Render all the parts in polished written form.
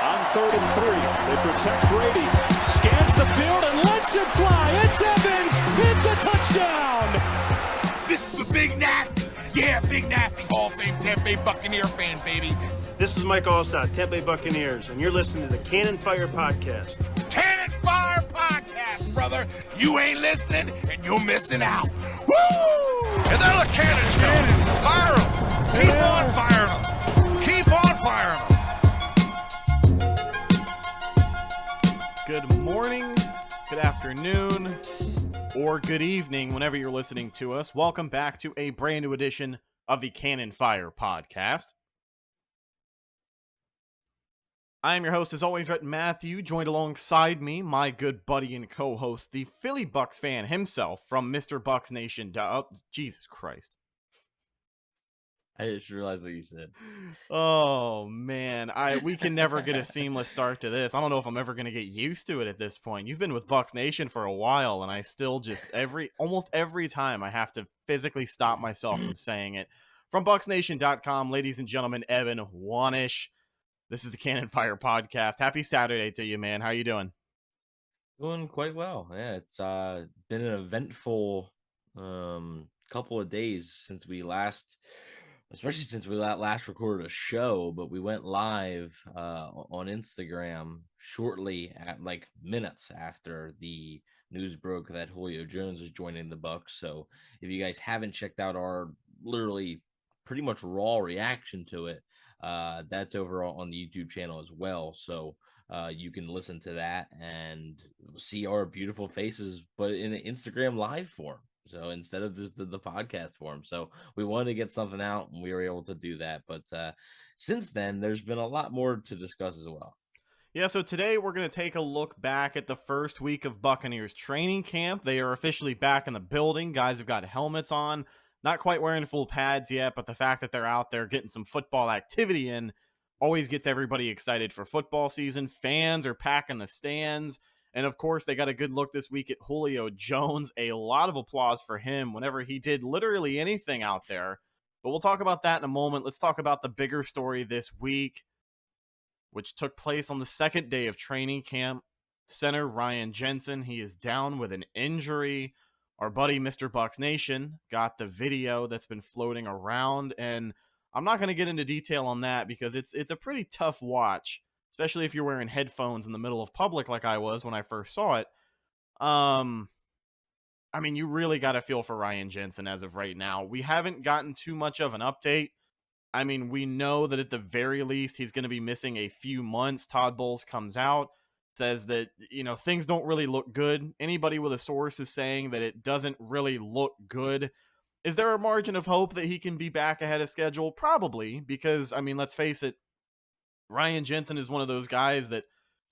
On 3rd and 3, they protect Brady. Scans the field and lets it fly. It's Evans. It's a touchdown. This is the Big Nasty. Yeah, Big Nasty. Hall of Fame Tampa Bay Buccaneer fan, baby. This is Mike Allstott, Tampa Bay Buccaneers, and you're listening to the Cannon Fire Podcast. Cannon Fire Podcast, brother. You ain't listening, and you're missing out. Woo! And there the cannons go. Fire them. Keep on firing them. Keep on firing them. Good morning, good afternoon, or good evening whenever you're listening to us. Welcome back to a brand new edition of the Cannon Fire Podcast. I am your host, as always, Rhett Matthew, joined alongside me, my good buddy and co-host, the Philly Bucks fan himself from Mr. Bucks Nation. Oh, Jesus Christ. I just realized what you said. Oh, man. We can never get a seamless start to this. I don't know if I'm ever going to get used to it at this point. You've been with Bucks Nation for a while, and I still just almost every time I have to physically stop myself from saying it. From BucksNation.com, ladies and gentlemen, Evan Wanish. This is the Cannon Fire Podcast. Happy Saturday to you, man. How you doing? Doing quite well. Yeah, it's been an eventful couple of days since we last recorded a show, but we went live on Instagram shortly at minutes after the news broke that Julio Jones was joining the Bucks. So if you guys haven't checked out our literally pretty much raw reaction to it, that's over on the YouTube channel as well. So you can listen to that and see our beautiful faces, but in an Instagram live form. So instead of just the podcast form. So we wanted to get something out and we were able to do that. But since then, there's been a lot more to discuss as well. Yeah, so today we're going to take a look back at the first week of Buccaneers training camp. They are officially back in the building. Guys have got helmets on. Not quite wearing full pads yet, but the fact that they're out there getting some football activity in always gets everybody excited for football season. Fans are packing the stands. And, of course, they got a good look this week at Julio Jones. A lot of applause for him whenever he did literally anything out there. But we'll talk about that in a moment. Let's talk about the bigger story this week, which took place on the second day of training camp. Center Ryan Jensen, he is down with an injury. Our buddy, Mr. Bucks Nation, got the video that's been floating around, and I'm not going to get into detail on that because it's a pretty tough watch, especially if you're wearing headphones in the middle of public like I was when I first saw it. I mean, you really got to feel for Ryan Jensen as of right now. We haven't gotten too much of an update. I mean, we know that at the very least he's going to be missing a few months. Todd Bowles comes out, says that, things don't really look good. Anybody with a source is saying that it doesn't really look good. Is there a margin of hope that he can be back ahead of schedule? Probably, because, I mean, let's face it, Ryan Jensen is one of those guys that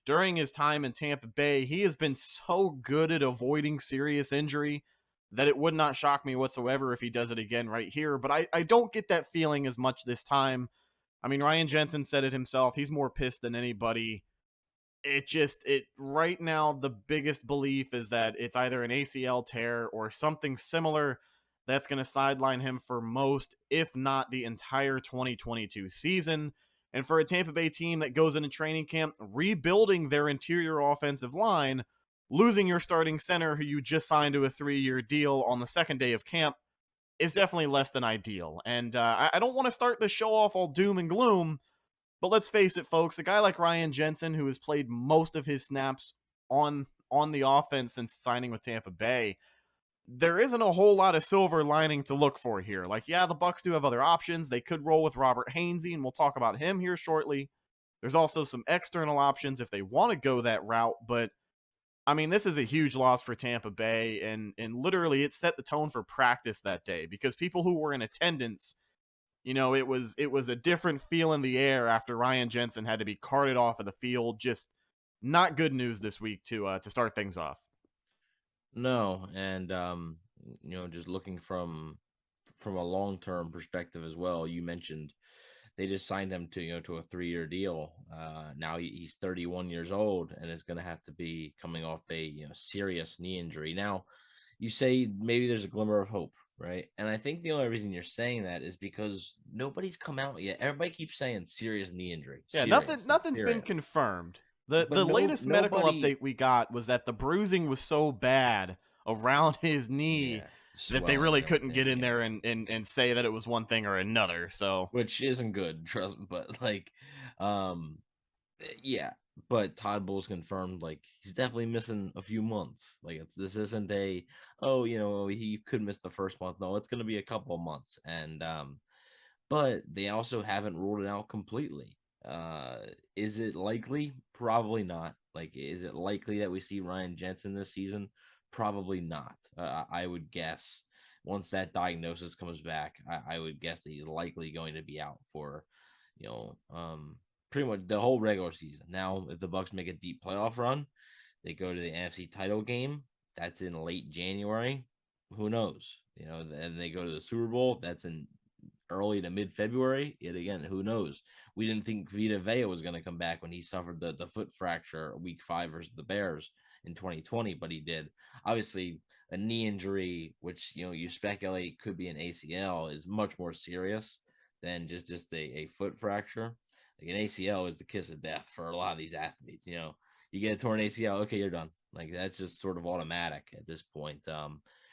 during his time in Tampa Bay, he has been so good at avoiding serious injury that it would not shock me whatsoever if he does it again right here. But I don't get that feeling as much this time. I mean, Ryan Jensen said it himself. He's more pissed than anybody. Right now, the biggest belief is that it's either an ACL tear or something similar that's going to sideline him for most, if not the entire 2022 season. And for a Tampa Bay team that goes into training camp, rebuilding their interior offensive line, losing your starting center who you just signed to a 3-year deal on the second day of camp is definitely less than ideal. And I don't want to start the show off all doom and gloom, but let's face it, folks, a guy like Ryan Jensen, who has played most of his snaps on the offense since signing with Tampa Bay, there isn't a whole lot of silver lining to look for here. The Bucks do have other options. They could roll with Robert Hainsey, and we'll talk about him here shortly. There's also some external options if they want to go that route, but I mean, this is a huge loss for Tampa Bay, and literally it set the tone for practice that day because people who were in attendance, it was a different feel in the air after Ryan Jensen had to be carted off of the field. Just not good news this week to start things off. No, and just looking from a long-term perspective as well. You mentioned they just signed him to a 3-year deal. Now he's 31 years old and is going to have to be coming off a serious knee injury. Now, you say maybe there's a glimmer of hope, right? And I think the only reason you're saying that is because nobody's come out yet. Everybody keeps saying serious knee injury. Yeah, Serious, it's nothing's been serious. confirmed. But The latest medical nobody, update we got was that the bruising was so bad around his knee yeah, that they swelling really and couldn't everything, get in yeah. there and say that it was one thing or another. So Which isn't good, trust me. But like, um, yeah. But Todd Bowles confirmed like he's definitely missing a few months. Like this isn't a he could miss the first month. No, it's going to be a couple of months, and but they also haven't ruled it out completely. Is it likely? Probably not. Like, is it likely that we see Ryan Jensen this season? Probably not. I would guess once that diagnosis comes back, I would guess that he's likely going to be out for, you know, pretty much the whole regular season. Now, if the Bucks make a deep playoff run, they go to the NFC title game. That's in late January. Who knows? Then they go to the Super Bowl. That's in early to mid February. Yet again, who knows? We didn't think Vita Vea was going to come back when he suffered the foot fracture week 5 versus the Bears in 2020, but he did. Obviously, a knee injury, which you speculate could be an ACL, is much more serious than just a foot fracture. Like an ACL is the kiss of death for a lot of these athletes. You get a torn ACL, okay, you're done. Like that's just sort of automatic at this point.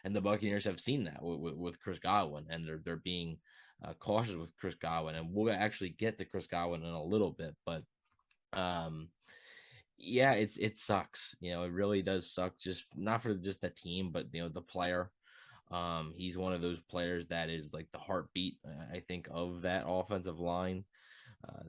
And the Buccaneers have seen that with Chris Godwin, and they're being cautious with Chris Godwin, and we'll actually get to Chris Godwin in a little bit, but yeah, it sucks. It really does suck. Just not for just the team, but the player. He's one of those players that is like the heartbeat, I think, of that offensive line.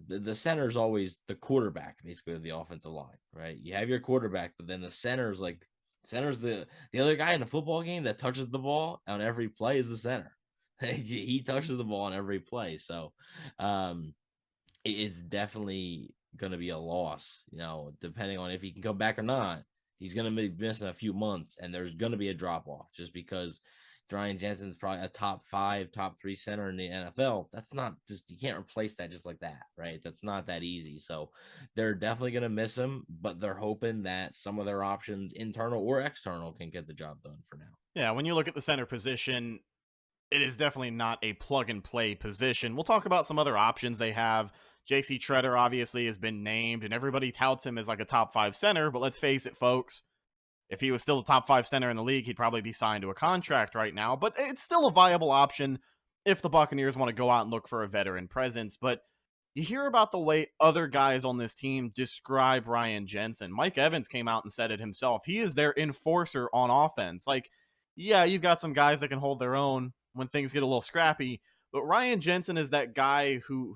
The center is always the quarterback, basically, of the offensive line, right? You have your quarterback, but then the center's the other guy in the football game that touches the ball on every play is the center. He touches the ball on every play, so it's definitely going to be a loss. Depending on if he can come back or not, he's going to be missing a few months, and there's going to be a drop off just because Ryan Jensen's probably a top 5, top 3 center in the NFL. That's not just, you can't replace that just like that, right? That's not that easy. So they're definitely going to miss him, but they're hoping that some of their options, internal or external, can get the job done for now. yeah, when you look at the center position, it is definitely not a plug and play position. We'll talk about some other options they have. JC Treader obviously has been named, and everybody touts him as like a top 5 center, but let's face it, folks. If he was still the top 5 center in the league, he'd probably be signed to a contract right now. But it's still a viable option if the Buccaneers want to go out and look for a veteran presence. But you hear about the way other guys on this team describe Ryan Jensen. Mike Evans came out and said it himself. He is their enforcer on offense. Like, yeah, you've got some guys that can hold their own when things get a little scrappy, but Ryan Jensen is that guy who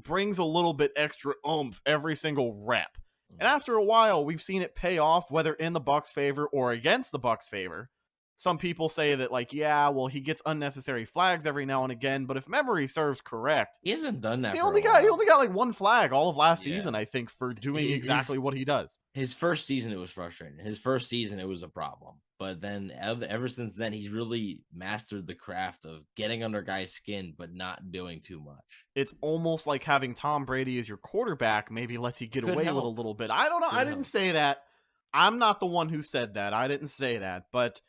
brings a little bit extra oomph every single rep. And after a while, we've seen it pay off, whether in the Bucs' favor or against the Bucs' favor. Some people say that, like, yeah, well, he gets unnecessary flags every now and again, but if memory serves correct, he hasn't done that. He only got like 1 flag all of last season, I think, for doing exactly what he does. His first season, it was frustrating. His first season, it was a problem. But then ever since then, he's really mastered the craft of getting under guys' skin, but not doing too much. It's almost like having Tom Brady as your quarterback maybe lets you get away with a little bit. I don't know. I didn't say that. I'm not the one who said that. I didn't say that. But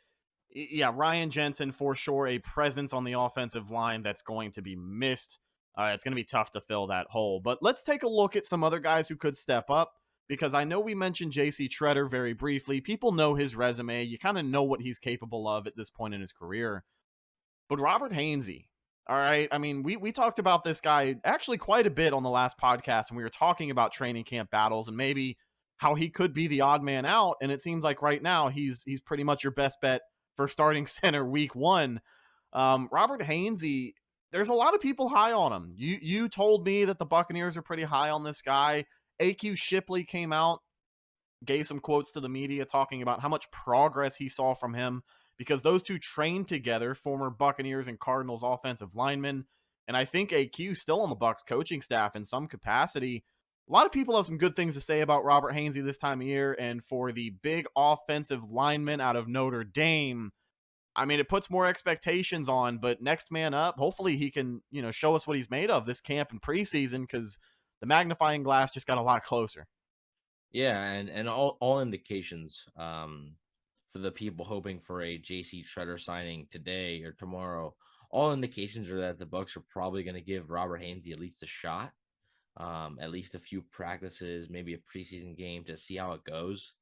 yeah, Ryan Jensen, for sure, a presence on the offensive line that's going to be missed. It's going to be tough to fill that hole. But let's take a look at some other guys who could step up, because I know we mentioned JC Treader very briefly. People know his resume. You kind of know what he's capable of at this point in his career. But Robert Hainsey, all right? I mean, we talked about this guy actually quite a bit on the last podcast, and we were talking about training camp battles and maybe how he could be the odd man out. And it seems like right now he's pretty much your best bet for starting center week 1. Robert Hainsey, there's a lot of people high on him. You told me that the Buccaneers are pretty high on this guy. AQ Shipley came out, gave some quotes to the media talking about how much progress he saw from him, because those two trained together, former Buccaneers and Cardinals offensive linemen. And I think AQ still on the Bucs coaching staff in some capacity. A lot of people have some good things to say about Robert Hainsey this time of year. And for the big offensive lineman out of Notre Dame, I mean, it puts more expectations on, but next man up, hopefully he can, show us what he's made of this camp and preseason, because the magnifying glass just got a lot closer. Yeah, and all indications for the people hoping for a JC Tretter signing today or tomorrow, all indications are that the Bucs are probably going to give Robert Hainsey at least a shot, at least a few practices, maybe a preseason game to see how it goes.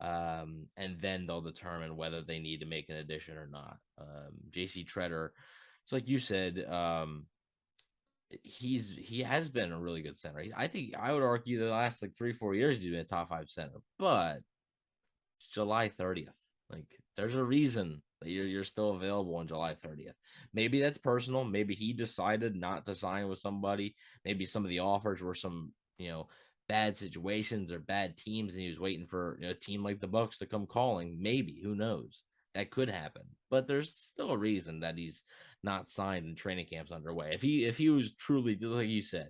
And then they'll determine whether they need to make an addition or not. JC Tretter, it's like you said, he has been a really good center. I think I would argue the last like 3-4 years he's been a top 5 center, but it's July 30th. Like there's a reason that you're still available on July 30th. Maybe that's personal. Maybe he decided not to sign with somebody. Maybe some of the offers were some, bad situations or bad teams, and he was waiting for a team like the Bucs to come calling. Maybe, who knows? That could happen. But there's still a reason that he's not signed and training camp's underway. If he was truly, just like you said,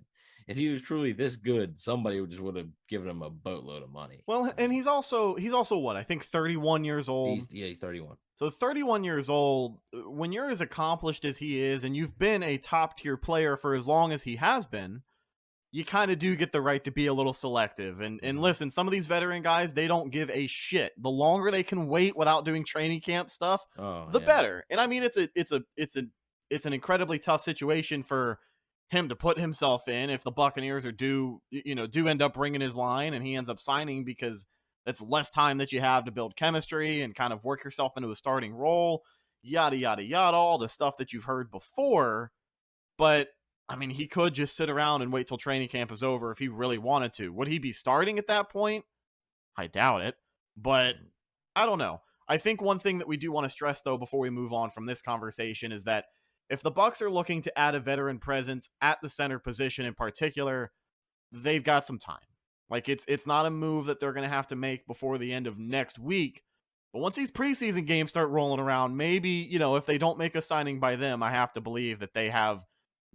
if he was truly this good, somebody would have given him a boatload of money. Well, and he's also what, I think 31 years old. He's 31. So 31 years old, when you're as accomplished as he is and you've been a top tier player for as long as he has been, you kind of do get the right to be a little selective. And listen, some of these veteran guys, they don't give a shit. The longer they can wait without doing training camp stuff, the better. And I mean, it's an incredibly tough situation for him to put himself in if the Buccaneers do end up bringing his line and he ends up signing, because that's less time that you have to build chemistry and kind of work yourself into a starting role, yada, yada, yada, all the stuff that you've heard before. But I mean, he could just sit around and wait till training camp is over if he really wanted to. Would he be starting at that point? I doubt it, but I don't know. I think one thing that we do want to stress, though, before we move on from this conversation is that if the Bucs are looking to add a veteran presence at the center position in particular, they've got some time. Like, it's not a move that they're going to have to make before the end of next week. But once these preseason games start rolling around, maybe, if they don't make a signing by them, I have to believe that they have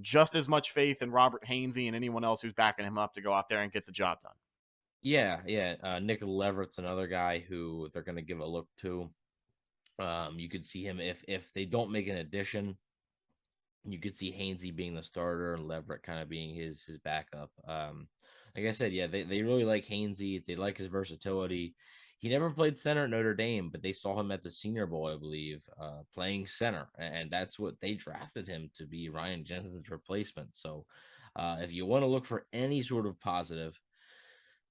just as much faith in Robert Hainsey and anyone else who's backing him up to go out there and get the job done. Yeah. Nick Leverett's another guy who they're going to give a look to. You could see him if they don't make an addition. You could see Hainsey being the starter and Leverett kind of being his backup. Like I said, yeah, they really like Hainsey. They like his versatility. He never played center at Notre Dame, but they saw him at the Senior Bowl, I believe, playing center. And that's what they drafted him to be, Ryan Jensen's replacement. So if you want to look for any sort of positive,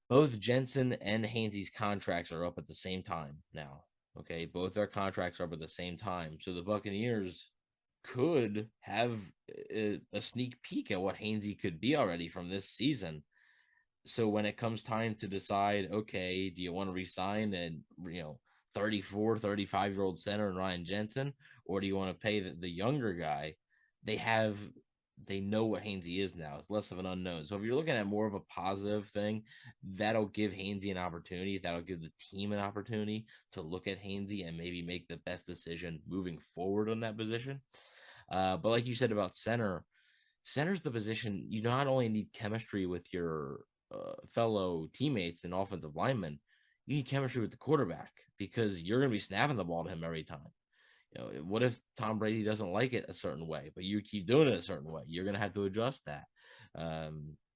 both Jensen and Hainsey's contracts are up at the same time now. Okay, both their contracts are up at the same time. So the Buccaneers could have a sneak peek at what Hainsey could be already from this season. So when it comes time to decide, okay, do you want to resign and 34, 35-year-old center and Ryan Jensen, or do you want to pay the younger guy? They know what Hainsey is now. It's less of an unknown. So if you're looking at more of a positive thing, that'll give Hainsey an opportunity. That'll give the team an opportunity to look at Hainsey and maybe make the best decision moving forward on that position. But like you said about center's the position you not only need chemistry with your fellow teammates and offensive linemen, you need chemistry with the quarterback, because you're going to be snapping the ball to him every time. What if Tom Brady doesn't like it a certain way, but you keep doing it a certain way? You're going to have to adjust that.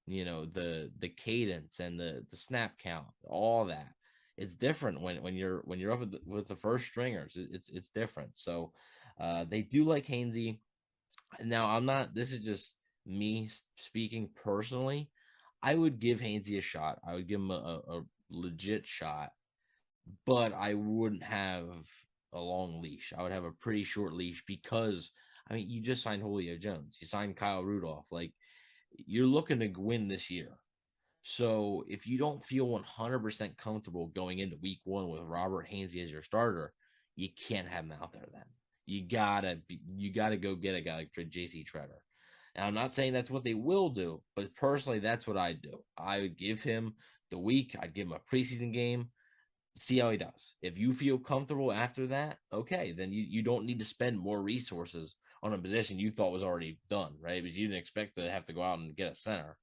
The cadence and the snap count, all that. It's different when you're up with the first stringers. It's different. So they do like Hainsey. Now this is just me speaking personally. I would give Hainsey a shot. I would give him a legit shot, but I wouldn't have a long leash. I would have a pretty short leash, because you just signed Julio Jones. You signed Kyle Rudolph. Like, you're looking to win this year. So if you don't feel 100% comfortable going into week 1 with Robert Hainsey as your starter, you can't have him out there then. You gotta go get a guy like JC Tretter. And I'm not saying that's what they will do, but personally, that's what I'd do. I would give him the week. I'd give him a preseason game, see how he does. If you feel comfortable after that, okay, then you don't need to spend more resources on a position you thought was already done, right? Because you didn't expect to have to go out and get a center.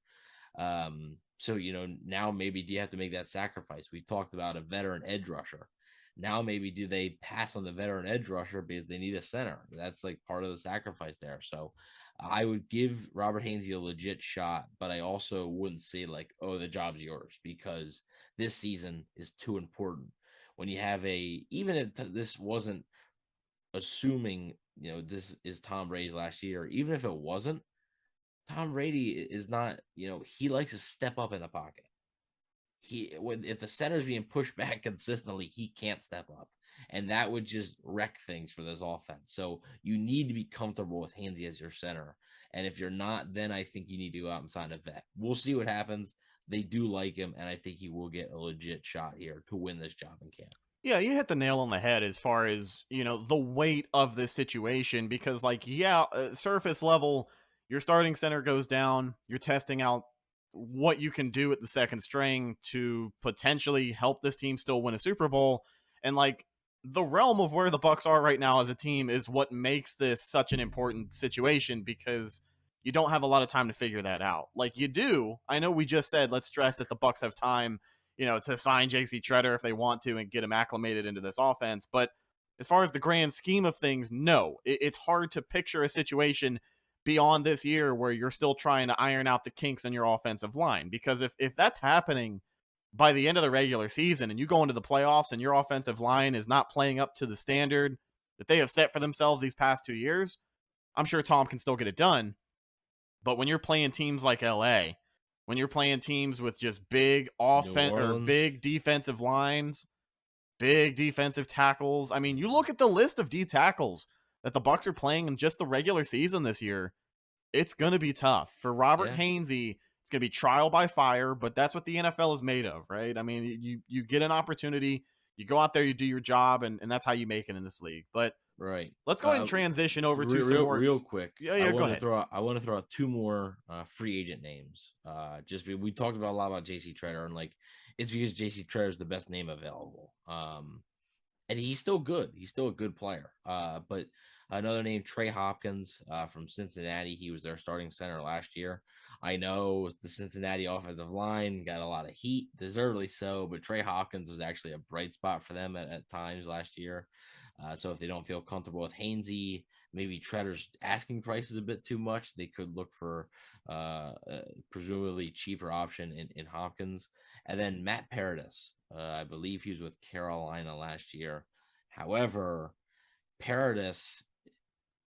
So, now maybe do you have to make that sacrifice? We talked about a veteran edge rusher. Now maybe do they pass on the veteran edge rusher because they need a center? That's like part of the sacrifice there. So I would give Robert Hainsey a legit shot, but I also wouldn't say like, oh, the job's yours, because this season is too important. when you have even if this wasn't assuming, this is Tom Brady's last year, even if it wasn't, Tom Brady is not, he likes to step up in the pocket. If the center's being pushed back consistently, he can't step up. And that would just wreck things for this offense. So you need to be comfortable with Hainsey as your center. And if you're not, then I think you need to go out and sign a vet. We'll see what happens. They do like him, and I think he will get a legit shot here to win this job in camp. Yeah, you hit the nail on the head as far as, the weight of this situation, because surface level, your starting center goes down, you're testing out what you can do at the second string to potentially help this team still win a Super Bowl. And the realm of where the Bucs are right now as a team is what makes this such an important situation, because you don't have a lot of time to figure that out. You do. I know we just said, let's stress that the Bucs have time, to sign J.C. Treader if they want to and get him acclimated into this offense. But as far as the grand scheme of things, no, it's hard to picture a situation beyond this year where you're still trying to iron out the kinks in your offensive line. Because if that's happening by the end of the regular season and you go into the playoffs and your offensive line is not playing up to the standard that they have set for themselves these past 2 years, I'm sure Tom can still get it done. But when you're playing teams like LA, when you're playing teams with just big offense or big defensive lines, big defensive tackles. I mean, you look at the list of D tackles that the Bucs are playing in just the regular season this year. It's going to be tough for Robert Hainsey. It's going to be trial by fire, but that's what the NFL is made of, right? I mean, you get an opportunity, you go out there, you do your job, and that's how you make it in this league. But right, let's go ahead and transition over to some more real quick. Yeah, go ahead. I want to throw out two more free agent names. We talked about a lot about J.C. Treader, and it's because J.C. Treader is the best name available. And he's still good. He's still a good player. But another name, Trey Hopkins from Cincinnati. He was their starting center last year. I know the Cincinnati offensive line got a lot of heat, deservedly so, but Trey Hopkins was actually a bright spot for them at times last year. So if they don't feel comfortable with Hainsey, maybe Treader's asking prices a bit too much, they could look for presumably cheaper option in Hopkins. And then Matt Paradis. I believe he was with Carolina last year. However, Paradis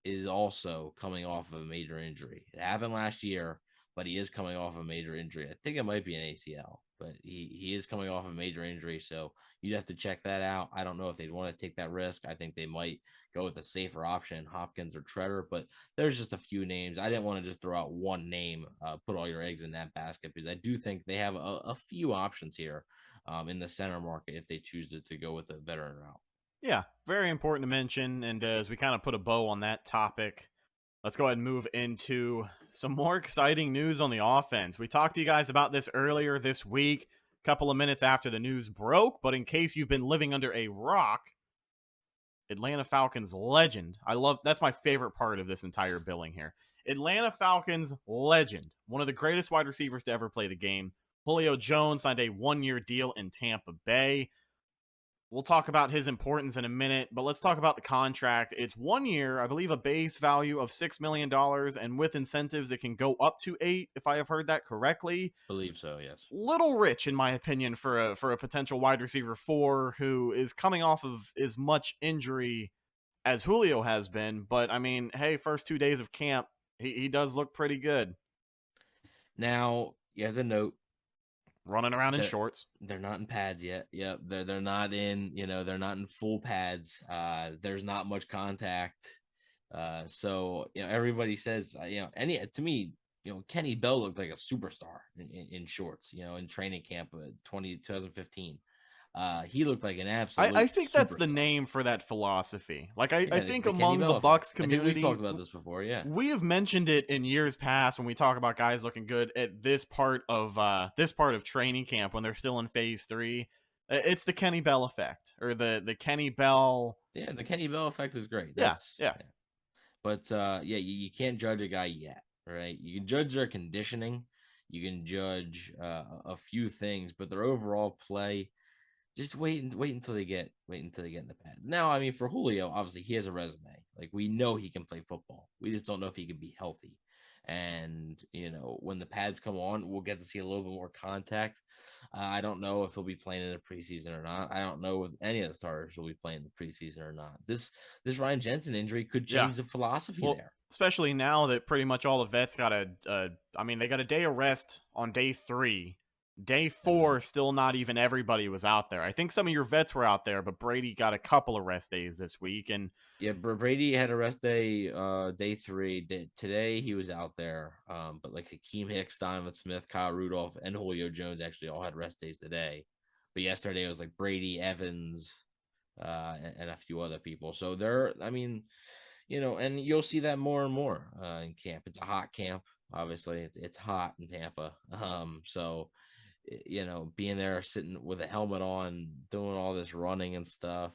is also coming off of a major injury. It happened last year, but he is coming off a major injury. I think it might be an ACL, but he is coming off a major injury, so you'd have to check that out. I don't know if they'd want to take that risk. I think they might go with a safer option, Hopkins or Treader, but there's just a few names. I didn't want to just throw out one name, put all your eggs in that basket, because I do think they have a few options here in the center market if they choose to go with a veteran route. Yeah, very important to mention. And as we kind of put a bow on that topic, let's go ahead and move into some more exciting news on the offense. We talked to you guys about this earlier this week, a couple of minutes after the news broke, but in case you've been living under a rock, Atlanta Falcons legend. That's my favorite part of this entire billing here. Atlanta Falcons legend, one of the greatest wide receivers to ever play the game. Julio Jones signed a 1-year deal in Tampa Bay. We'll talk about his importance in a minute, but let's talk about the contract. It's 1 year, I believe a base value of $6 million, and with incentives, it can go up to $8 million, if I have heard that correctly. Believe so, yes. Little rich, in my opinion, for a potential wide receiver 4 who is coming off of as much injury as Julio has been. But, I mean, hey, first 2 days of camp, he does look pretty good. Now, you have to note, running around in shorts. They're not in pads yet. Yep. They're not in, they're not in full pads. There's not much contact. So, everybody says, to me, Kenny Bell looked like a superstar in shorts, in training camp 2015. He looked like an absolute I think that's superstar. The name for that philosophy. I think among the Bucs community, we've talked about this before. Yeah, we have mentioned it in years past when we talk about guys looking good at this part of training camp when they're still in phase 3. It's the Kenny Bell effect, or the Kenny Bell. Yeah, the Kenny Bell effect is great. Yeah. But you can't judge a guy yet, right? You can judge their conditioning, you can judge a few things, but their overall play. Just wait until they get in the pads. Now, I mean, for Julio, obviously he has a resume. We know he can play football. We just don't know if he can be healthy. And, when the pads come on, we'll get to see a little bit more contact. I don't know if he'll be playing in the preseason or not. I don't know if any of the starters will be playing in the preseason or not. This Ryan Jensen injury could change the philosophy there. Especially now that pretty much all the vets got they got a day of rest on day 3. Day 4, still not even everybody was out there. I think some of your vets were out there, but Brady got a couple of rest days this week. And yeah, Brady had a rest day, day 3. Today he was out there. But like Hakeem Hicks, Donovan Smith, Kyle Rudolph, and Julio Jones actually all had rest days today. But yesterday it was like Brady, Evans, and a few other people. So and you'll see that more and more in camp. It's a hot camp. Obviously, it's hot in Tampa. So being there, sitting with a helmet on, doing all this running and stuff.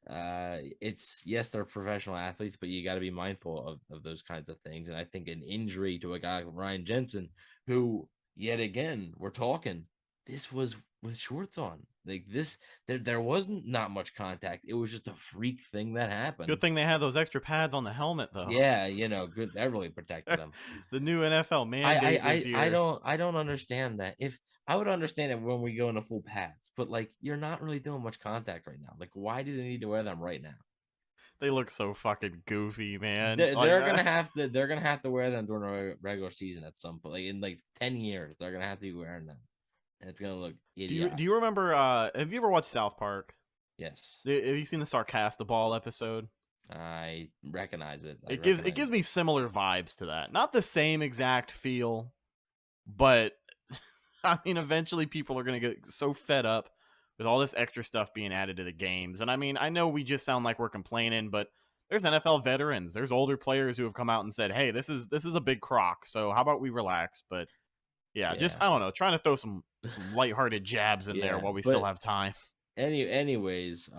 Yes, they're professional athletes, but you got to be mindful of those kinds of things. And I think an injury to a guy like Ryan Jensen, who yet again, we're talking, this was with shorts on. Like this, there wasn't not much contact. It was just a freak thing that happened. Good thing they had those extra pads on the helmet, though. Yeah, good. That really protected them. The new NFL mandate this year. I don't understand that. If I would understand it when we go into full pads, but like you're not really doing much contact right now. Like, why do they need to wear them right now? They look so fucking goofy, man. They're gonna have to wear them during a regular season at some point. Like in 10 years, they're gonna have to be wearing them. And it's gonna look idiotic. Do you remember? Have you ever watched South Park? Yes. Have you seen the Sarcastaball episode? I recognize it. It gives me similar vibes to that. Not the same exact feel, but I mean, eventually people are gonna get so fed up with all this extra stuff being added to the games. And I mean, I know we just sound like we're complaining, but there's NFL veterans, there's older players who have come out and said, "Hey, this is a big crock. So how about we relax?" But yeah, just I don't know, trying to throw some lighthearted jabs in there while we still have time. Anyways,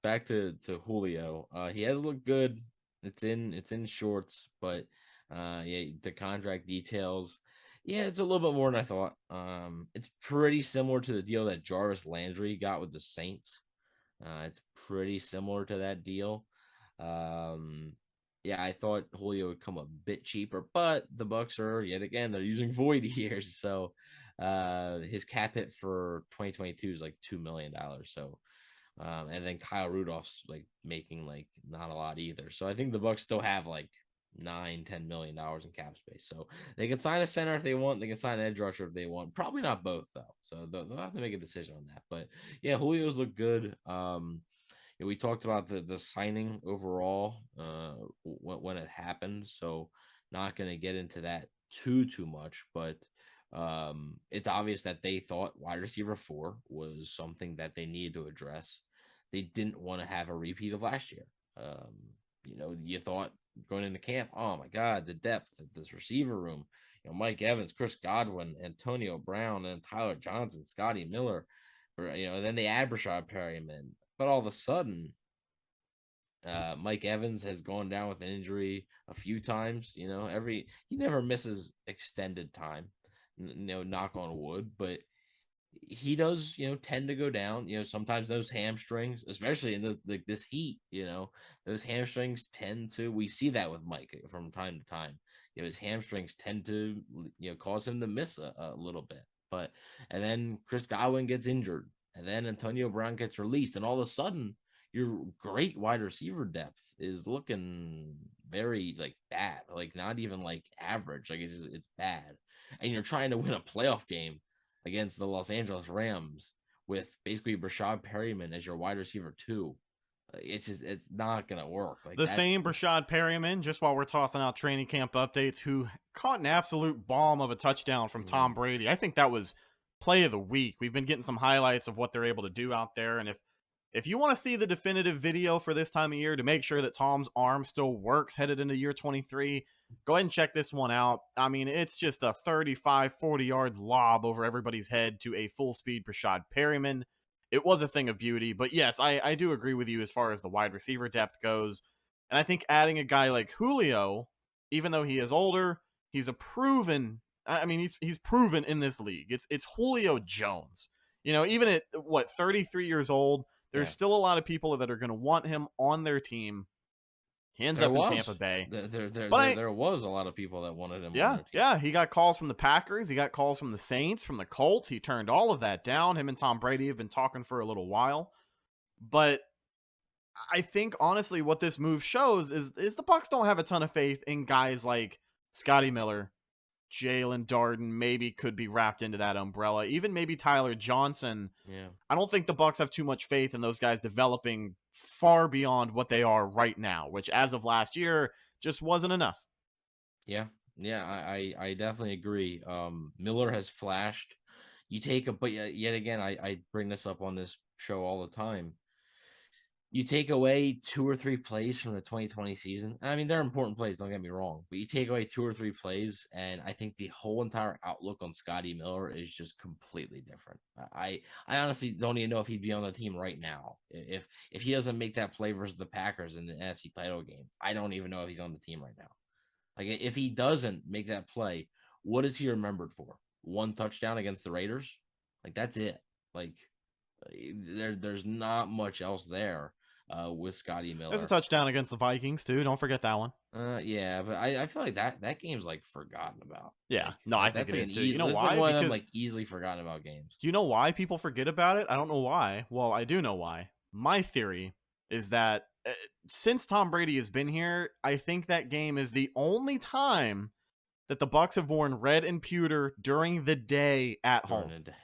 back to Julio. He has looked good. It's in shorts, but the contract details. Yeah, it's a little bit more than I thought. It's pretty similar to the deal that Jarvis Landry got with the Saints. It's pretty similar to that deal. Yeah, I thought Julio would come a bit cheaper, but the Bucs are yet again they're using void years, so his cap hit for 2022 is like $2 million. So, and then Kyle Rudolph's making not a lot either. So I think the Bucs still have $9-10 million in cap space. So they can sign a center if they want. They can sign an edge rusher if they want. Probably not both though. So they'll have to make a decision on that. But yeah, Julio's look good. We talked about the signing overall when it happened, so not going to get into that too much, but it's obvious that they thought wide receiver 4 was something that they needed to address. They didn't want to have a repeat of last year. You thought going into camp, oh my God, the depth of this receiver room. Mike Evans, Chris Godwin, Antonio Brown, and Tyler Johnson, Scotty Miller, and then they add Rashad Perryman. But all of a sudden, Mike Evans has gone down with an injury a few times. He never misses extended time. Knock on wood, but he does, tend to go down. Sometimes those hamstrings, especially in this heat, those hamstrings tend to. We see that with Mike from time to time. His hamstrings tend to, cause him to miss a little bit. And then Chris Godwin gets injured. And then Antonio Brown gets released, and all of a sudden, your great wide receiver depth is looking very bad, not even average. It's bad, and you're trying to win a playoff game against the Los Angeles Rams with basically Rashad Perryman as your wide receiver 2. It's not gonna work. The same Rashad Perryman, just while we're tossing out training camp updates, who caught an absolute bomb of a touchdown from Tom Brady. I think that was play of the week. We've been getting some highlights of what they're able to do out there. And if you want to see the definitive video for this time of year to make sure that Tom's arm still works headed into year 23, go ahead and check this one out. I mean, it's just a 35, 40-yard lob over everybody's head to a full-speed Rashad Perryman. It was a thing of beauty. But yes, I do agree with you as far as the wide receiver depth goes. And I think adding a guy like Julio, even though he is older, he's proven in this league. It's Julio Jones. Even at 33 years old, there's still a lot of people that are going to want him on their team. He ends There up in was. Tampa Bay. There was a lot of people that wanted him. Yeah, yeah. He got calls from the Packers. He got calls from the Saints, from the Colts. He turned all of that down. Him and Tom Brady have been talking for a little while. But I think, honestly, what this move shows is the Bucs don't have a ton of faith in guys like Scotty Miller, Jalen Darden maybe could be wrapped into that umbrella. Even maybe Tyler Johnson. Yeah. I don't think the Bucs have too much faith in those guys developing far beyond what they are right now, which as of last year just wasn't enough. Yeah. Yeah, I definitely agree. Miller has flashed. But yet again, I bring this up on this show all the time. You take away 2 or 3 plays from the 2020 season. I mean, they're important plays, don't get me wrong, but you take away 2 or 3 plays, and I think the whole entire outlook on Scotty Miller is just completely different. I honestly don't even know if he'd be on the team right now. If he doesn't make that play versus the Packers in the NFC title game, I don't even know if he's on the team right now. Like, if he doesn't make that play, what is he remembered for? 1 touchdown against the Raiders? Like, that's it. Like, there's not much else there. With Scotty Miller. There's a touchdown against the Vikings too. Don't forget that one. Yeah, but I feel like that game's like forgotten about. Yeah, like, no, I think it is too. You know why? Like one because of them, like, easily forgotten about games. Do you know why people forget about it? I don't know why. Well, I do know why. My theory is that since Tom Brady has been here, I think that game is the only time that the Bucs have worn red and pewter during the day at home. During the day.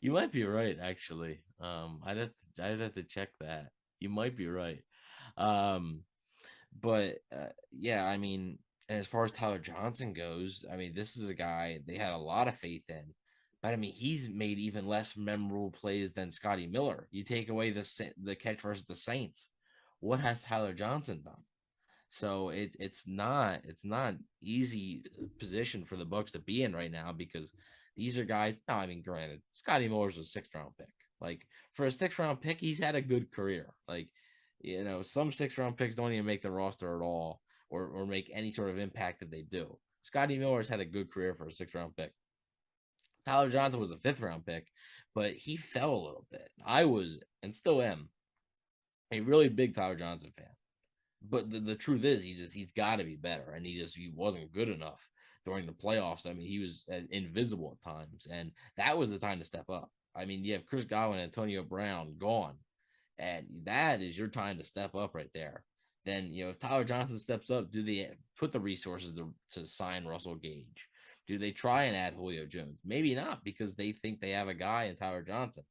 You might be right, actually. I'd have to check that. You might be right. But yeah, I mean, as far as Tyler Johnson goes, I mean, this is a guy they had a lot of faith in. But I mean, he's made even less memorable plays than Scotty Miller. You take away the catch versus the Saints. What has Tyler Johnson done? So it's not easy position for the Bucs to be in right now, because these are guys. No, I mean, granted, Scotty Miller's a 6th round pick. Like, for a 6th round pick, he's had a good career. Like, you know, some 6th round picks don't even make the roster at all, or make any sort of impact that they do. Scotty Miller's had a good career for a 6th round pick. Tyler Johnson was a 5th round pick, but he fell a little bit. I was, and still am, a really big Tyler Johnson fan. But the truth is, he's got to be better, and he wasn't good enough during the playoffs. I mean, he was invisible at times, and that was the time to step up. I mean, you have Chris Godwin and Antonio Brown gone, and that is your time to step up right there. Then, you know, if Tyler Johnson steps up, do they put the resources to sign Russell Gage? Do they try and add Julio Jones? Maybe not, because they think they have a guy in Tyler Johnson.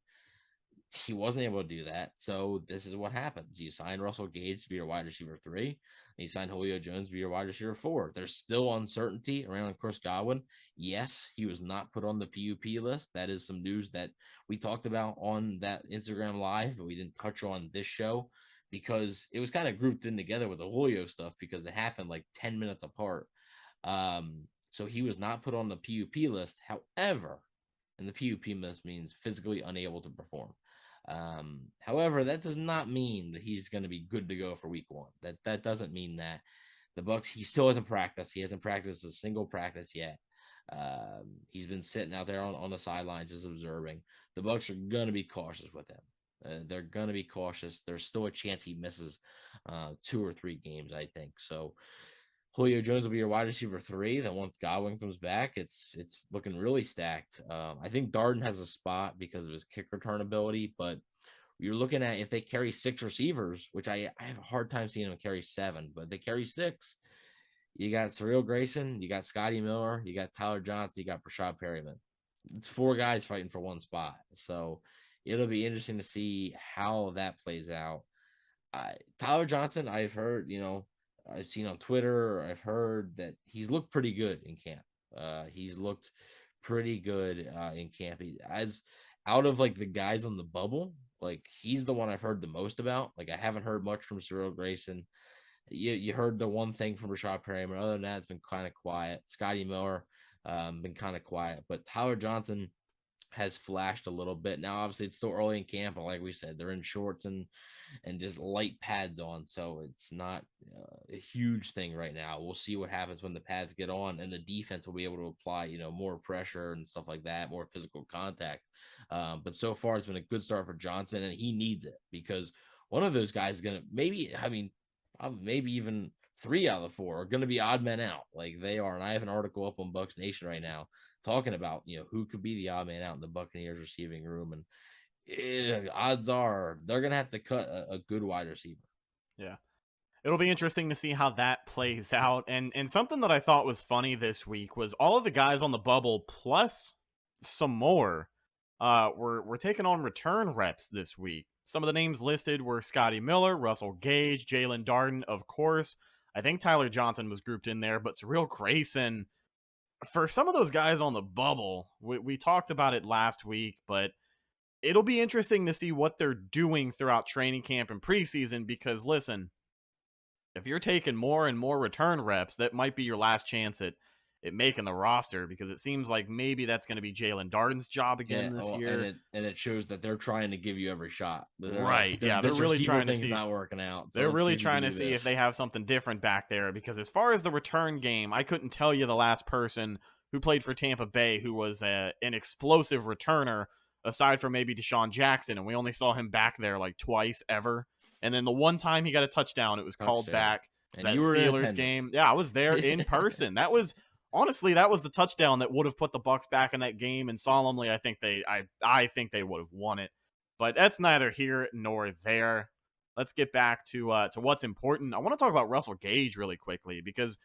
He wasn't able to do that, so this is what happens. You sign Russell Gage to be your wide receiver 3, and you sign Julio Jones to be your wide receiver 4. There's still uncertainty around Chris Godwin. Yes, he was not put on the PUP list. That is some news that we talked about on that Instagram Live, but we didn't touch on this show because it was kind of grouped in together with the Julio stuff because it happened like 10 minutes apart. So he was not put on the PUP list. However, and the PUP list means physically unable to perform. However, that does not mean that he's going to be good to go for week 1. That doesn't mean that. The Bucs, he still hasn't practiced. He hasn't practiced a single practice yet. He's been sitting out there on the sidelines just observing. The Bucs are going to be cautious with him. They're going to be cautious. There's still a chance he misses 2 or 3 games, I think. So Julio Jones will be your wide receiver 3. Then once Godwin comes back, it's looking really stacked. I think Darden has a spot because of his kick return ability, but you're looking at if they carry 6 receivers, which I have a hard time seeing them carry 7, but if they carry 6, you got Cyril Grayson, you got Scotty Miller, you got Tyler Johnson, you got Brashad Perryman. It's 4 guys fighting for 1 spot. So it'll be interesting to see how that plays out. Tyler Johnson, I've heard, I've seen on Twitter, I've heard that he's looked pretty good in camp. He's looked pretty good in camp. As out of like the guys on the bubble, like he's the one I've heard the most about. Like I haven't heard much from Cyril Grayson. You heard the one thing from Brashad Perryman. Other than that, it's been kind of quiet. Scotty Miller been kind of quiet, but Tyler Johnson has flashed a little bit. Now, obviously, it's still early in camp, and like we said, they're in shorts and just light pads on, so it's not a huge thing right now. We'll see what happens when the pads get on, and the defense will be able to apply, more pressure and stuff like that, more physical contact. But so far, it's been a good start for Johnson, and he needs it because one of those guys is going to maybe even 3 out of the 4 are going to be odd men out. Like they are. And I have an article up on Bucs Nation right now talking about, who could be the odd man out in the Buccaneers receiving room. And odds are they're going to have to cut a good wide receiver. Yeah. It'll be interesting to see how that plays out. And something that I thought was funny this week was all of the guys on the bubble plus some more were taking on return reps this week. Some of the names listed were Scotty Miller, Russell Gage, Jalen Darden, of course. I think Tyler Johnson was grouped in there, but Surreal Grayson. For some of those guys on the bubble, we talked about it last week, but it'll be interesting to see what they're doing throughout training camp and preseason because, listen, if you're taking more and more return reps, that might be your last chance at making the roster because it seems like maybe that's going to be Jalen Darden's job again this year. And it shows that they're trying to give you every shot. Right. Yeah, they're really trying to see. Not working out. So they're really trying to see if they have something different back there because as far as the return game, I couldn't tell you the last person who played for Tampa Bay who was an explosive returner aside from maybe Deshaun Jackson, and we only saw him back there like twice ever. And then the one time he got a touchdown, it was called back. And that you were Steelers game. Yeah, I was there in person. That was honestly the touchdown that would have put the Bucs back in that game. And solemnly, I think they would have won it. But that's neither here nor there. Let's get back to what's important. I want to talk about Russell Gage really quickly because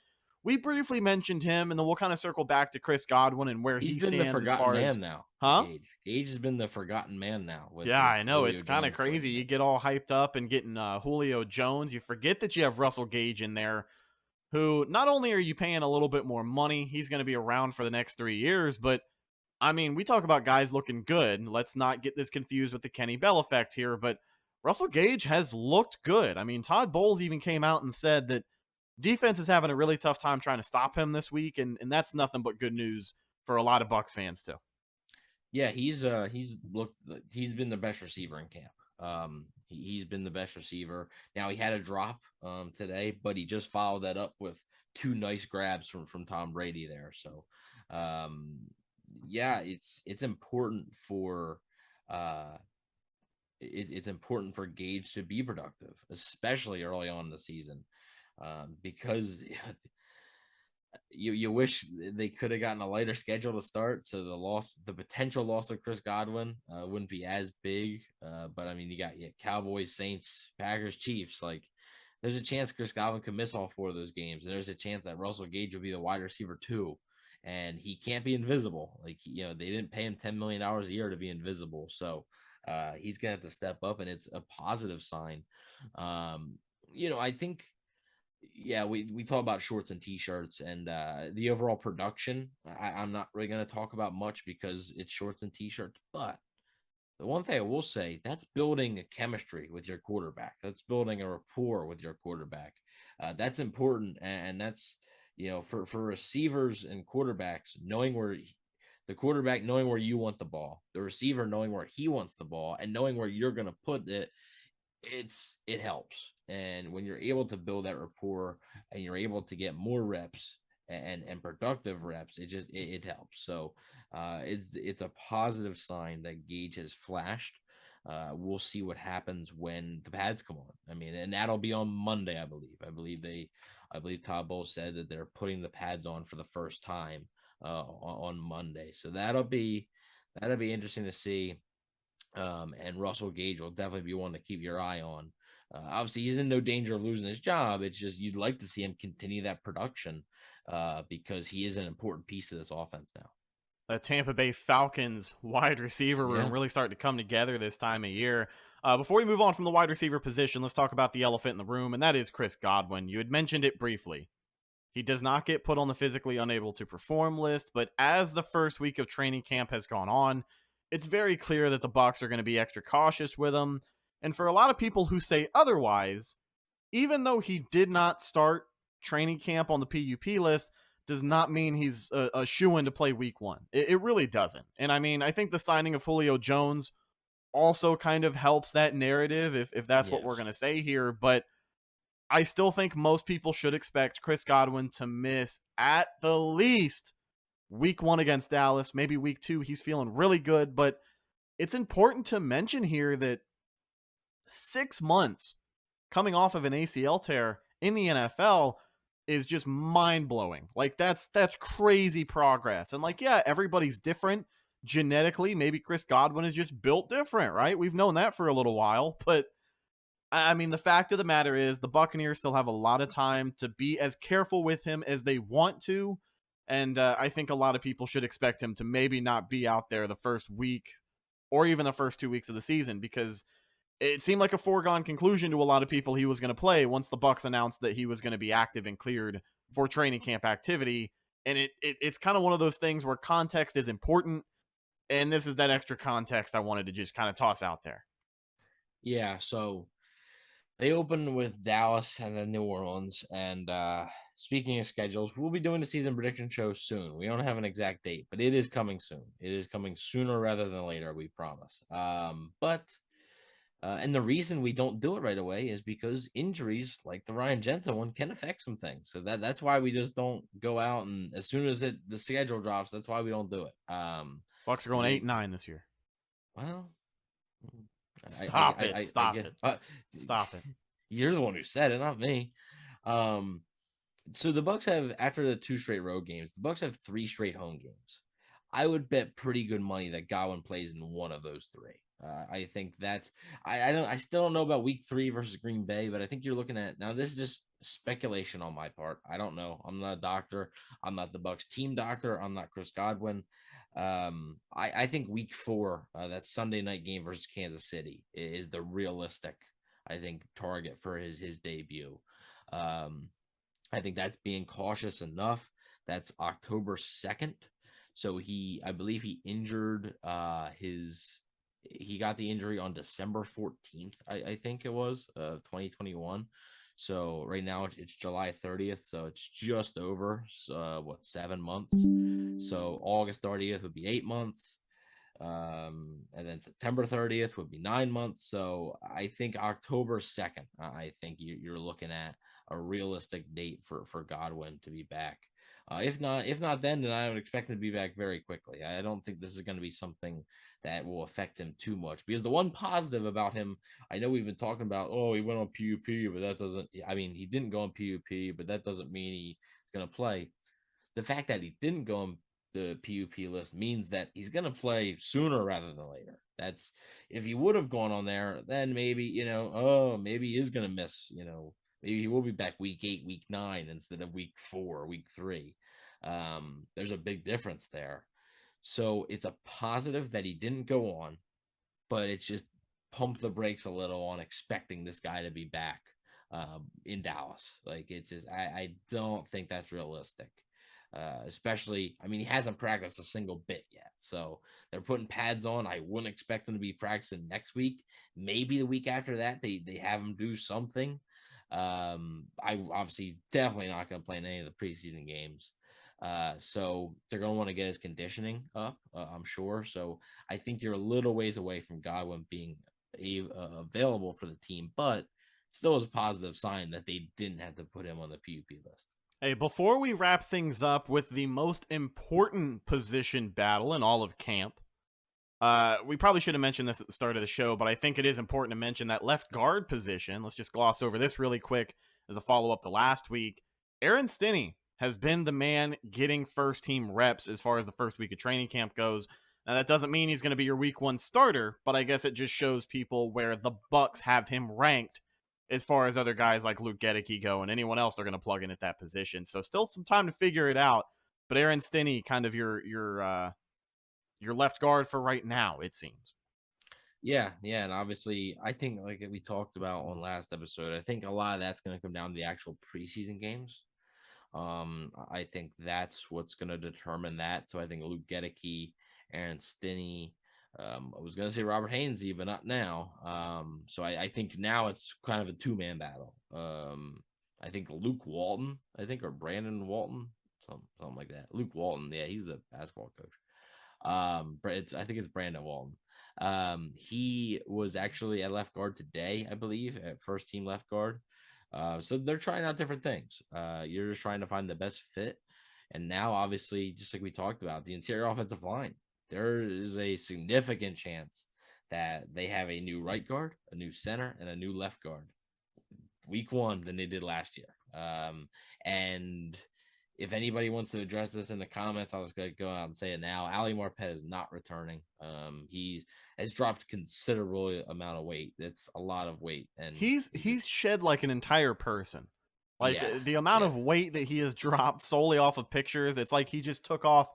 we briefly mentioned him, and then we'll kind of circle back to Chris Godwin and where he stands the forgotten as far man as now. Huh? Gage has been the forgotten man now. Yeah, I know. It's kind of crazy. You get all hyped up and getting Julio Jones. You forget that you have Russell Gage in there, who not only are you paying a little bit more money, he's going to be around for the next 3 years, but I mean, we talk about guys looking good. Let's not get this confused with the Kenny Bell effect here, but Russell Gage has looked good. I mean, Todd Bowles even came out and said that defense is having a really tough time trying to stop him this week, and that's nothing but good news for a lot of Bucs fans too. Yeah, he's been the best receiver in camp. He's been the best receiver. Now he had a drop today, but he just followed that up with 2 nice grabs from Tom Brady there. So yeah, it's important for it's important for Gage to be productive, especially early on in the season. Because you wish they could have gotten a lighter schedule to start, so the potential loss of Chris Godwin wouldn't be as big. But I mean, you got Cowboys, Saints, Packers, Chiefs. Like, there's a chance Chris Godwin could miss all 4 of those games, and there's a chance that Russell Gage will be the wide receiver too, and he can't be invisible. Like, they didn't pay him $10 million a year to be invisible, so he's gonna have to step up, and it's a positive sign. I think. Yeah, we talk about shorts and t-shirts and the overall production. I'm not really going to talk about much because it's shorts and t-shirts. But the one thing I will say, that's building a chemistry with your quarterback. That's building a rapport with your quarterback. That's important. And that's, for receivers and quarterbacks, knowing where the quarterback, knowing where you want the ball, the receiver knowing where he wants the ball, and knowing where you're going to put it, it helps. And when you're able to build that rapport and you're able to get more reps and productive reps, it helps. So it's a positive sign that Gage has flashed. We'll see what happens when the pads come on. I mean, and that'll be on Monday, I believe. I believe Todd Bowles said that they're putting the pads on for the first time on Monday. So that'll be interesting to see. And Russell Gage will definitely be one to keep your eye on. Obviously, he's in no danger of losing his job. It's just you'd like to see him continue that production because he is an important piece of this offense now. The Tampa Bay Falcons wide receiver room really starting to come together this time of year. Before we move on from the wide receiver position, let's talk about the elephant in the room, and that is Chris Godwin. You had mentioned it briefly. He does not get put on the physically unable to perform list, but as the first week of training camp has gone on, it's very clear that the Bucs are going to be extra cautious with him. And for a lot of people who say otherwise, even though he did not start training camp on the PUP list, does not mean he's a shoo-in to play week 1. It really doesn't. And I mean, I think the signing of Julio Jones also kind of helps that narrative, if that's what we're going to say here. But I still think most people should expect Chris Godwin to miss at the least week 1 against Dallas, maybe week 2. He's feeling really good, but it's important to mention here that 6 months coming off of an ACL tear in the NFL is just mind-blowing. Like that's crazy progress. And like, yeah, everybody's different genetically. Maybe Chris Godwin is just built different, right? We've known that for a little while, but I mean, the fact of the matter is the Buccaneers still have a lot of time to be as careful with him as they want to. And I think a lot of people should expect him to maybe not be out there the first week or even the first 2 weeks of the season, because it seemed like a foregone conclusion to a lot of people he was going to play once the Bucs announced that he was going to be active and cleared for training camp activity. And it's kind of one of those things where context is important. And this is that extra context I wanted to just kind of toss out there. Yeah, so they opened with Dallas and then New Orleans. And speaking of schedules, we'll be doing the season prediction show soon. We don't have an exact date, but it is coming soon. It is coming sooner rather than later, we promise. And the reason we don't do it right away is because injuries like the Ryan Jensen one can affect some things. So that's why we just don't go out, and as soon as the schedule drops, that's why we don't do it. Bucs are going 8-9 this year. Well, Stop it. Stop it. You're the one who said it, not me. So the Bucs have, after the 2 straight road games, the Bucs have 3 straight home games. I would bet pretty good money that Godwin plays in one of those 3. I think that's I still don't know about week 3 versus Green Bay, but I think you're looking at, now this is just speculation on my part. I don't know. I'm not a doctor. I'm not the Bucs team doctor. I'm not Chris Godwin. I think week 4, that Sunday night game versus Kansas City, is the realistic, I think, target for his debut. I think that's being cautious enough. That's October 2nd. So I believe he injured he got the injury on December 14th, I think it was, 2021. So right now it's July 30th. So it's just over, 7 months. So August 30th would be 8 months. And then September 30th would be 9 months. So I think October 2nd, I think you're looking at a realistic date for Godwin to be back. If not then I would expect him to be back very quickly. I don't think this is going to be something that will affect him too much, because the one positive about him, I know we've been talking about, he went on PUP, but that doesn't, I mean, he didn't go on PUP, but that doesn't mean he's going to play. The fact that he didn't go on the PUP list means that he's going to play sooner rather than later. That's, if he would have gone on there, then maybe, maybe he is going to miss, maybe he will be back week 8, week 9 instead of week 4, week 3. There's a big difference there. So it's a positive that he didn't go on, but it's just pump the brakes a little on expecting this guy to be back in Dallas. Like, it's just, I don't think that's realistic. Especially, I mean, he hasn't practiced a single bit yet. So they're putting pads on. I wouldn't expect him to be practicing next week. Maybe the week after that, they have him do something. I obviously definitely not going to play in any of the preseason games. So they're going to want to get his conditioning up, I'm sure. So I think you're a little ways away from Godwin being available for the team, but still is a positive sign that they didn't have to put him on the PUP list. Hey, before we wrap things up with the most important position battle in all of camp, we probably should have mentioned this at the start of the show, but I think it is important to mention that left guard position. Let's just gloss over this really quick as a follow-up to last week. Aaron Stinney has been the man getting first-team reps as far as the first week of training camp goes. Now, that doesn't mean he's going to be your week 1 starter, but I guess it just shows people where the Bucs have him ranked as far as other guys like Luke Gedeke go and anyone else they're going to plug in at that position. So still some time to figure it out, but Aaron Stinney, kind of your left guard for right now, it seems. Yeah, and obviously, I think, like we talked about on last episode, I think a lot of that's going to come down to the actual preseason games. I think that's what's going to determine that. So I think Luke Gedeke, Aaron Stinney, I was going to say Robert Hainsey, but not now. So I think now it's kind of a 2-man battle. I think Luke Walton, or Brandon Walton, something like that. Luke Walton, yeah, he's the basketball coach. I think it's Brandon Walton. He was actually at left guard today, I believe, at first team left guard. So they're trying out different things. You're just trying to find the best fit. And now, obviously, just like we talked about, the interior offensive line, there is a significant chance that they have a new right guard, a new center, and a new left guard. week 1 than they did last year. And if anybody wants to address this in the comments, I'll just go out and say it now. Ali Marpet is not returning. He has dropped considerable amount of weight. It's a lot of weight, and he's shed like an entire person. Like the amount of weight that he has dropped solely off of pictures, it's like he just took off,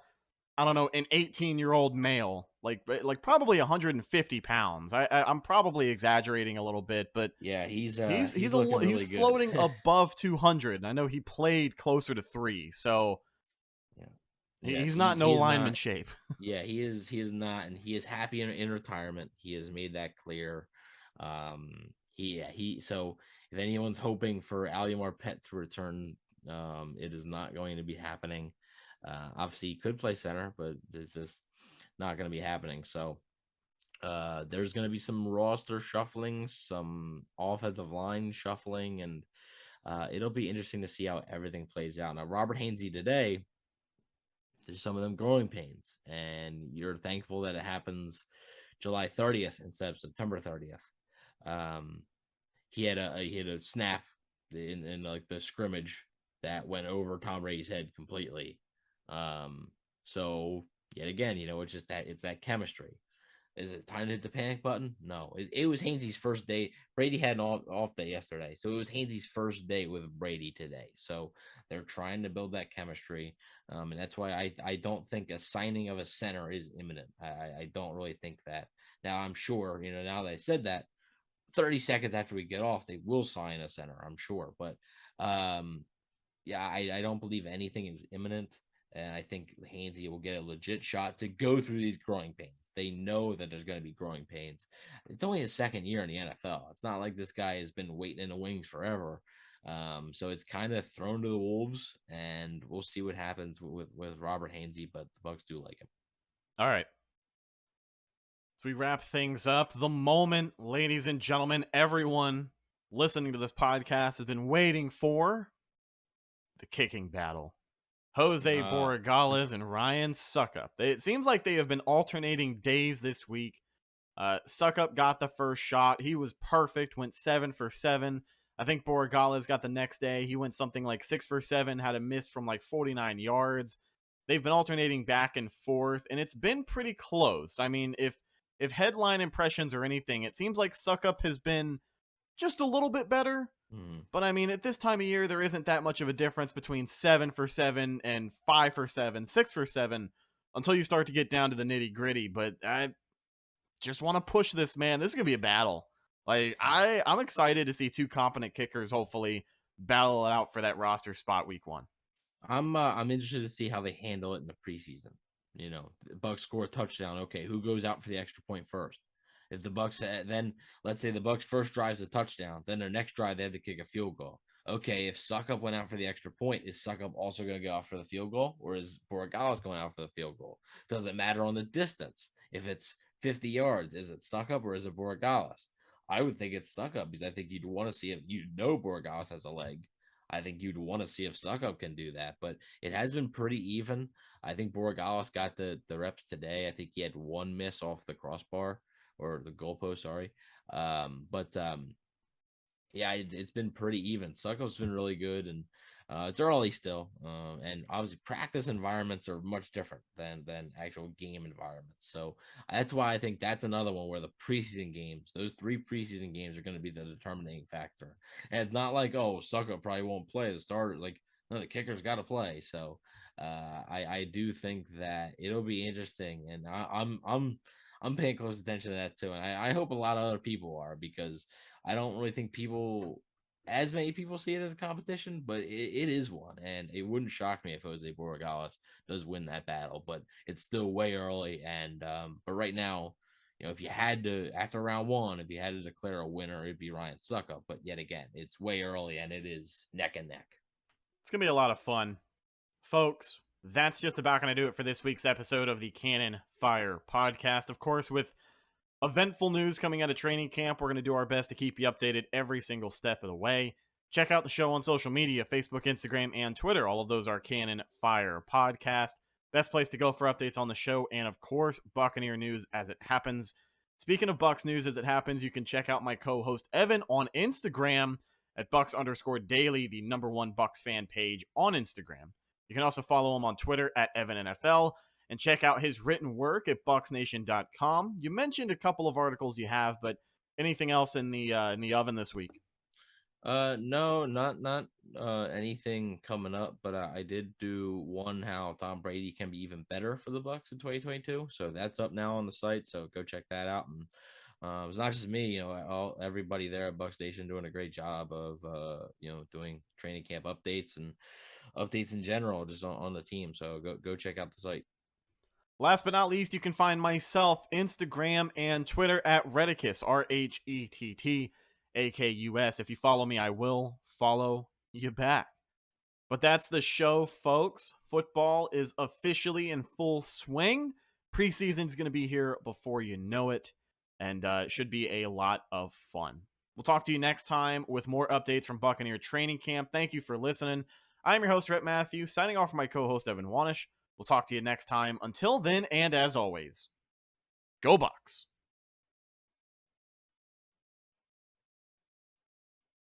I don't know, an 18-year-old male, like probably 150 pounds. I'm probably exaggerating a little bit, but yeah, he's floating above 200. And I know he played closer to 3, so he's not no lineman shape. Yeah, he is not, and he is happy in retirement. He has made that clear. So if anyone's hoping for Ali Marpet to return, it is not going to be happening. Obviously, he could play center, but it's just not going to be happening. So there's going to be some roster shuffling, some offensive line shuffling, and it'll be interesting to see how everything plays out. Now, Robert Hainsey today, there's some of them growing pains, and you're thankful that it happens July 30th instead of September 30th. He had a snap in like the scrimmage that went over Tom Brady's head completely. So yet again, it's that chemistry. Is it time to hit the panic button? No, it was Hainsey's first day. Brady had an off day yesterday, so it was Hainsey's first day with Brady today. So they're trying to build that chemistry, and that's why I don't think a signing of a center is imminent. I don't really think that. Now I'm sure, now that I said that, 30 seconds after we get off, they will sign a center, I'm sure. But I don't believe anything is imminent. And I think Hainsey will get a legit shot to go through these growing pains. They know that there's going to be growing pains. It's only his second year in the NFL. It's not like this guy has been waiting in the wings forever. So it's kind of thrown to the wolves, and we'll see what happens with Robert Hainsey, but the Bucs do like him. All right. As we wrap things up, the moment, ladies and gentlemen, everyone listening to this podcast has been waiting for: the kicking battle. Jose Borregales and Ryan Succop. It seems like they have been alternating days this week. Succop got the first shot. He was perfect, went 7 for 7. I think Borregales got the next day. He went something like 6 for 7, had a miss from like 49 yards. They've been alternating back and forth, and it's been pretty close. I mean, if headline impressions are anything, it seems like Succop has been just a little bit better. But I mean, at this time of year, there isn't that much of a difference between 7 for 7 and 5 for 7, 6 for 7, until you start to get down to the nitty gritty. But I just want to push this, man. This is going to be a battle. Like, I'm excited to see two competent kickers hopefully battle it out for that roster spot week 1. I'm interested to see how they handle it in the preseason. The Bucs score a touchdown. Okay, who goes out for the extra point first? If the Bucs then, let's say the Bucs first drive's a touchdown, then their next drive they have to kick a field goal. Okay, if Succop went out for the extra point, is Succop also going to go out for the field goal, or is Borregales going out for the field goal? Does it matter on the distance? If it's 50 yards, is it Succop or is it Borregales? I would think it's Succop, because I think you'd want to see if Borregales has a leg. I think you'd want to see if Succop can do that, but it has been pretty even. I think Borregales got the reps today. I think he had one miss off the crossbar. Or the goalpost, sorry. It's been pretty even. Succop's been really good, and it's early still. And obviously practice environments are much different than actual game environments. So that's why I think that's another one where the preseason games, those 3 preseason games, are going to be the determining factor. And it's not like, Succop probably won't play the starter. Like, no, the kicker's got to play. So I do think that it'll be interesting, and I'm paying close attention to that too. And I hope a lot of other people are, because I don't really think as many people see it as a competition, but it is one. And it wouldn't shock me if Jose Borregales does win that battle, but it's still way early. And, but right now, if you had to, after round 1, if you had to declare a winner, it'd be Ryan Succop. But yet again, it's way early, and it is neck and neck. It's going to be a lot of fun. Folks, that's just about going to do it for this week's episode of the Cannon Fire podcast. Of course, with eventful news coming out of training camp, we're going to do our best to keep you updated every single step of the way. Check out the show on social media, Facebook, Instagram, and Twitter. All of those are Cannon Fire podcast. Best place to go for updates on the show, and of course, Buccaneer news as it happens. Speaking of Bucs news as it happens, you can check out my co-host Evan on Instagram at Bucks_daily, the #1 Bucks fan page on Instagram. You can also follow him on Twitter at EvanNFL and check out his written work at BucksNation.com. You mentioned a couple of articles you have, but anything else in the oven this week? No, not anything coming up, but I did do one how Tom Brady can be even better for the Bucks in 2022. So that's up now on the site. So go check that out. And it's not just me, everybody there at Bucks Nation doing a great job of doing training camp updates and updates in general just on the team. So go check out the site. Last but not least, you can find myself, Instagram, and Twitter at Rhettakus, RHETTAKUS. If you follow me, I will follow you back. But that's the show, folks. Football is officially in full swing. Preseason's going to be here before you know it, and it should be a lot of fun. We'll talk to you next time with more updates from Buccaneer training camp. Thank you for listening. I'm your host, Rhett Matthew, signing off for my co-host, Evan Wanish. We'll talk to you next time. Until then, and as always, go Bucks.